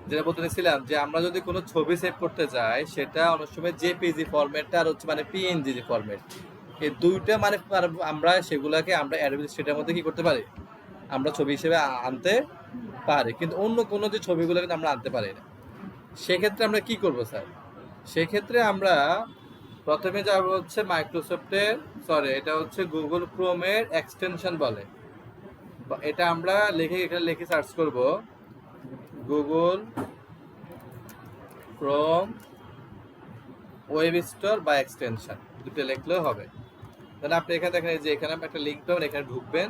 যেটা বলতে চাইছিলাম যে আমরা যদি কোনো ছবি সেভ করতে চাই সেটা অনেক সময় জেপিজি ফরম্যাটটা আর হচ্ছে মানে পিএনজি যে ফরম্যাট, এই দুইটা মানে আমরা সেগুলাকে আমরা অ্যাডোবি ইলাস্ট্রেটরের মধ্যে কি করতে পারি, আমরা ছবি হিসেবে আনতে পারি, কিন্তু অন্য কোনো যে ছবিগুলো কিন্তু আমরা আনতে পারি না। সেক্ষেত্রে আমরা কি করব স্যার? সেক্ষেত্রে আমরা প্রথমে যাব হচ্ছে মাইক্রোসফটের, সরি এটা হচ্ছে গুগল ক্রোমের এক্সটেনশন বলে, এটা আমরা লিখে এখানে লিখে সার্চ করব গুগল ক্রোম ওয়েব স্টোর বা এক্সটেনশন, দুটো লিখলেও হবে। তাহলে আপনি এখানে দেখেন যে এখানে একটা লিঙ্ক পাবেন, এখানে ঢুকবেন,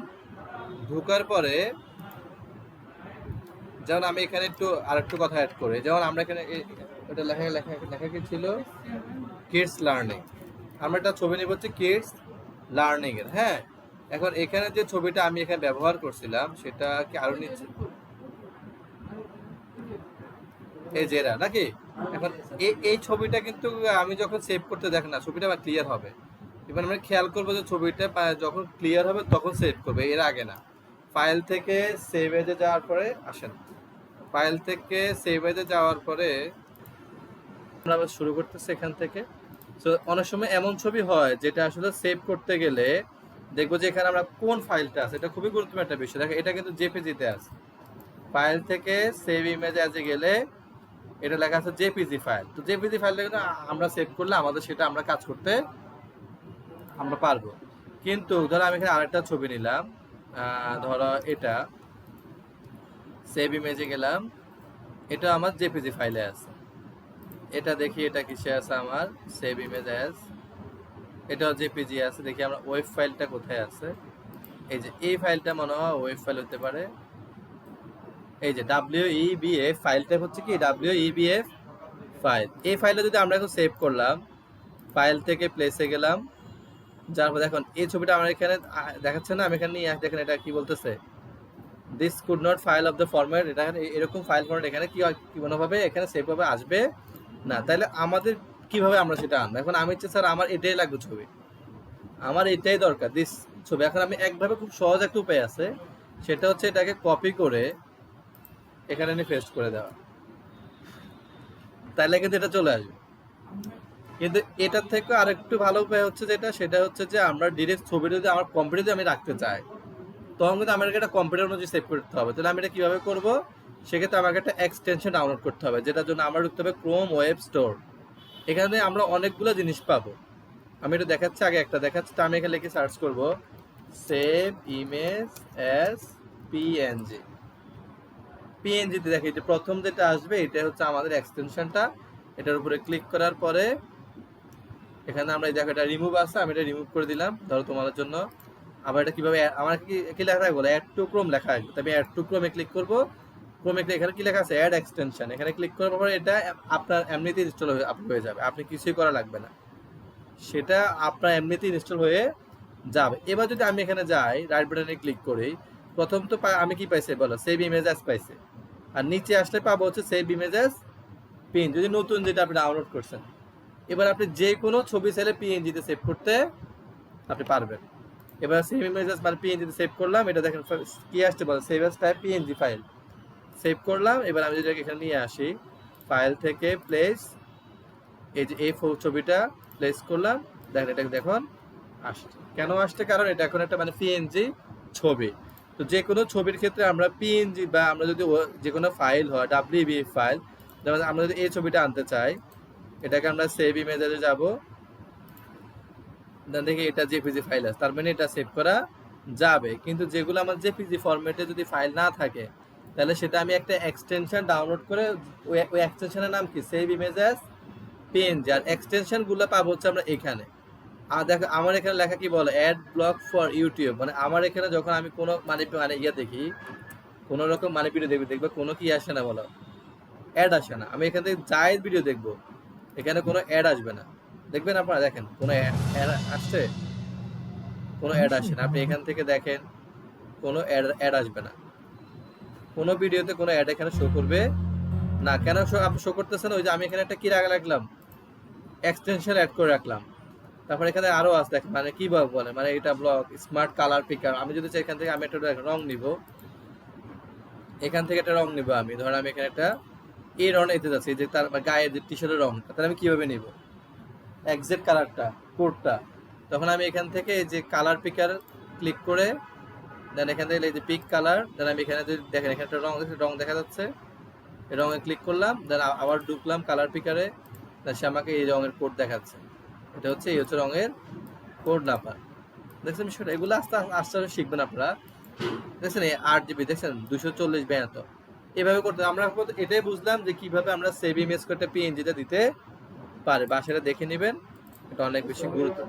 ঢুকার পরে যেমন আমি এখানে একটু আরেকটু কথা অ্যাড করি, যেমন আমরা এখানে এটা লেখা লেখা লেখা কি ছিল, কিডস লার্নিং, আমরা একটা ছবি নিব হচ্ছে কিডস লার্নিং এর। হ্যাঁ, এখন এখানে যে ছবিটা আমি এখানে ব্যবহার করছিলাম সেটা কি আরো নিচ্ছে, এই যে এরা নাকি। এখন এই ছবিটা কিন্তু আমি যখন সেভ করতে দেখেন না ছবিটা আমার ক্লিয়ার হবে, এবার আমরা খেয়াল করবো যে ছবিটা যখন ক্লিয়ার হবে তখন সেভ করবে, এর আগে না। ফাইল থেকে সেভ এজে যাওয়ার পরে আসেন, ফাইল থেকে সেভ এজে যাওয়ার পরে আমরা আবার শুরু করতেছি এখান থেকে। তো অনেক সময় এমন ছবি হয় যেটা আসলে সেভ করতে গেলে দেখবো যে এখানে আমরা কোন ফাইলটা আছে, এটা খুবই গুরুত্বপূর্ণ একটা বিষয়। দেখো এটা কিন্তু জেপিজিতে আছে, ফাইল থেকে সেভ ইমেজ অ্যাজে গেলে এটা লেখা আছে জেপিজি ফাইল। তো জেপিজি ফাইলটা কিন্তু আমরা সেভ করলে আমাদের সেটা আমরা কাজ করতে আমরা পারবো। কিন্তু ধরো আমি এখানে আরেকটা ছবি নিলাম, ধরো এটা সেভ ইমেজে গেলাম, এটা আমার জেপিজি ফাইলে আছে, এটা দেখি এটা কিসে আছে আমার সেভ ইমেজ অ্যাজ, এটাও জেপিজি আছে, দেখি আমরা ওয়েব ফাইলটা কোথায় আছে। এই যে এই ফাইলটা মনে হয় ওয়েব ফাইল হতে পারে, এই যে WEBF ফাইলটা হচ্ছে কি WEBF ফাইল। এই ফাইলটা যদি আমরা এখন সেভ করলাম, ফাইল থেকে প্লেসে গেলাম, যার পর দেখুন এই ছবিটা আমার এখানে দেখাচ্ছে না, আমি এখানে নিয়ে দেখেন এটা কি বলতেছে, this could not file of the format, এটা এরকম ফাইল ফরম্যাট এখানে কি কি কোনোভাবে এখানে সেভ ভাবে আসবে না। তাহলে আমাদের কিভাবে আমরা সেটা আনবো? এখন আমি হচ্ছে স্যার আমার এটাই লাগবে ছবি, আমার এটাই দরকার দিস ছবি। এখন আমি একভাবে খুব সহজ একটা উপায় আছে, সেটা হচ্ছে এটাকে কপি করে এখানে নিয়ে পেস্ট করে দেওয়া, তাহলে কিন্তু এটা চলে আসবে। কিন্তু এটার থেকে আরেকটু ভালো উপায় হচ্ছে যেটা, সেটা হচ্ছে যে আমরা ডিরেক্ট ছবিটা যদি আমার কম্পিউটারে আমি রাখতে চাই তখন কিন্তু আমাকে একটা কম্পিউটার অনুযায়ী সেভ করতে হবে। তাহলে আমি এটা কিভাবে করব? সেক্ষেত্রে আমাকে একটা এক্সটেনশন ডাউনলোড করতে হবে, যেটার জন্য আমরা ঢুকতে হবে ক্রোম ওয়েব স্টোর। এখানে আমরা অনেকগুলো জিনিস পাবো, আমি এটা দেখাচ্ছি, আগে একটা দেখাচ্ছি। তো আমি এখানে লিখে সার্চ করব সেভ ইমেজ অ্যাজ পিএনজি, পিএনজিতে দেখি যে প্রথম যেটা আসবে এটা হচ্ছে আমাদের এক্সটেনশনটা। এটার উপরে ক্লিক করার পরে এখানে আমরা দেখো এটা রিমুভ আছে, আমি এটা রিমুভ করে দিলাম ধরো তোমাদের জন্য। আবার এটা কিভাবে আমার কি লেখা থাকবে, অ্যাড টু ক্রোম লেখা আসবে, তবে অ্যাড টু ক্রোমে ক্লিক করব। ক্রোমে এখানে কি লেখা আছে অ্যাড এক্সটেনশন, এখানে ক্লিক করার পরে এটা আপনার এমনিতেই ইনস্টল হয়ে যাবে, আপনি কিছুই করা লাগবে না, সেটা আপনার এমনিতেই ইনস্টল হয়ে যাবে। এবার যদি আমি এখানে যাই রাইট বাটনে ক্লিক করি, প্রথম তো আমি কি পাইছি বলো, সেভ ইমেজ অ্যাজ পাইছে, আর নিচে আসলে পাবো হচ্ছে সেভ ইমেজ অ্যাজ পিন, যদি নতুন যেটা আপনি ডাউনলোড করছেন। এবার আপনি যে কোনো ছবি চাইলে পিএনজিতে সেভ করতে আপনি পারবেন। এবার সেভ ইমেজেস মানে পিএনজিতে সেভ করলাম, এটা দেখেন কি আসছে বলো, save S type PNG file, save করলাম। এবার আমি যদি এখানে নিয়ে আসি ফাইল থেকে প্লেস, এই যে এই ছবিটা প্লেস করলাম, দেখেন এটা দেখুন আসছে। কেন আসছে? কারণ এটা এখন একটা মানে পিএনজি ছবি। তো যে কোনো ছবির ক্ষেত্রে আমরা পিএনজি বা আমরা যদি যে কোনো ফাইল হয় ডাব্লিউবি ফাইল, যেমন আমরা যদি এই ছবিটা আনতে চাই, এটাকে আমরা সেভ ইমেজে যাব, দেখি এটা জেপিজি ফাইল আছে, তার মানে এটা সেভ করা যাবে। কিন্তু যেগুলো আমার জেপিজি ফরম্যাটে যদি ফাইল না থাকে তাহলে সেটা আমি একটা এক্সটেনশন ডাউনলোড করে, ওই এক্সটেনশনের নাম কি সেভ ইমেজ অ্যাজ পিএনজি, আর এক্সটেনশন গুলো পাবো হচ্ছে আমরা এখানে। আর দেখো আমার এখানে লেখা কি বলে, অ্যাড ব্লক ফর ইউটিউব, মানে আমার এখানে যখন আমি কোনো মানে ইয়ে দেখি, কোনো রকম মানে ভিডিও দেখবে কোনো কি আসে না বলো, অ্যাড আসে না। আমি এখান থেকে যাই ভিডিও দেখবো এখানে কোনো অ্যাড আসবে না, দেখবেন আপনারা, দেখেন কোনো অ্যাড আসছে, কোনো অ্যাড আসে না। আপনি এখান থেকে দেখেন কোনো অ্যাড আসবে না, কোনো ভিডিওতে কোনো অ্যাড এখানে শো করবে না। কেন আপনি শো করতেছেন? ওই যে আমি এখানে একটা কি রাখলাম, এক্সটেনশন অ্যাড করে রাখলাম। তারপর এখানে আরো আছে দেখেন, মানে কি বলে, মানে এটা ব্লক স্মার্ট কালার পিকার। আমি যদি চাই এখান থেকে আমি একটা রং নিব, এখান থেকে একটা রং নিব, আমি ধর আমি এখানে একটা এই রঙটা এতে যাচ্ছে, এই যে তার গায়ের যে টি শার্টের রঙটা, তাহলে আমি কিভাবে নিব এক্সাক্ট কালারটা, কোডটা? তখন আমি এখান থেকে এই যে কালার পিকার ক্লিক করে দেন এখান থেকে এই যে পিক কালার, দেন আমি এখানে যদি দেখেন এখানে একটা রং দেখা যাচ্ছে, এই রঙে ক্লিক করলাম, দেন আবার ঢুকলাম কালার পিকারে, দেন সে আমাকে এই রঙের কোড দেখাচ্ছে। এটা হচ্ছে এই হচ্ছে রঙের কোড নাম্বার। দেখছেন বিষয়টা? এগুলো আস্তে আস্তে আস্তে আস্তে শিখবেন আপনারা। দেখছেন এই 8 জিবি দেখছেন 240 ব্যানার তো এভাবে করতে আমরা এটাই বুঝলাম যে কিভাবে আমরা সেভ ইমেজ করতে পিএনজিটা দিতে পারি। বাসাটা দেখে নেবেন, এটা অনেক বেশি গুরুত্ব।